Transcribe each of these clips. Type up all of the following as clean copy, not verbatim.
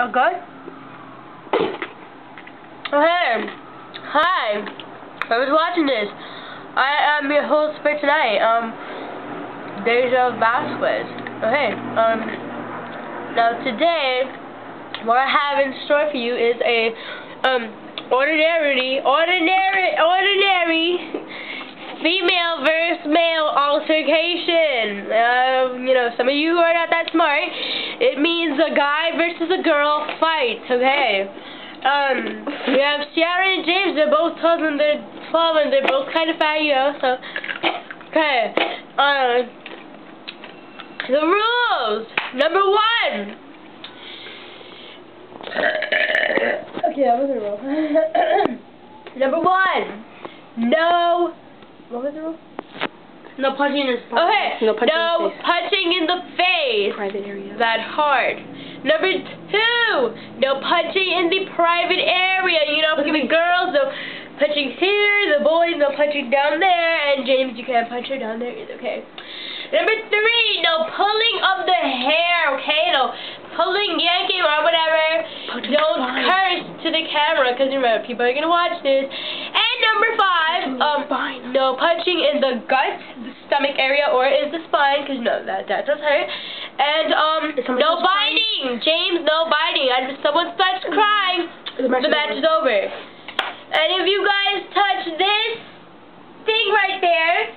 Okay. Okay. Hi. I was watching this. I am your host for tonight. Deja Vasquez. Okay. Now today, what I have in store for you is a ordinary female versus male altercation. You know, some of you are not that smart. It means a guy versus a girl fight. Okay. We have Ciara and James. They're both 12 and they're both kind of fat, you know. So, okay. The rules. Number 1. Okay, that was a rule. Number 1. No. What was the rule? No punching in the face. Okay. No punching in the face. Private area. That hard. Number 2. No punching in the private area. You know, for the girls, no punching here. The boys, no punching down there. And James, you can't punch her down there either. Okay. Number 3. No pulling of the hair. Okay. No pulling, yanking, or whatever. Don't curse to the camera, because remember, people are gonna watch this. And number 5. No punching in the gut, the stomach area, or in the spine, because no, that does hurt. And no biting, James. No biting. And if someone starts crying, the match is over. And if you guys touch this thing right there,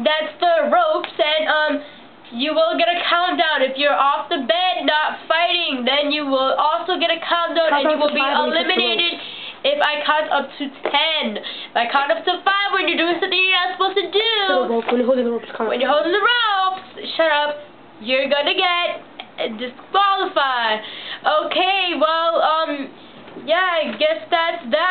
that's the ropes, and you will get a countdown. If you're off the bed not fighting, then you will also get a countdown, and you will be eliminated if I count up to 10. If I count up to 5 when you're doing something you're not supposed to do. When you're holding the ropes, when you're holding the ropes, shut up. You're gonna get disqualified. Okay, well, yeah, I guess that's that.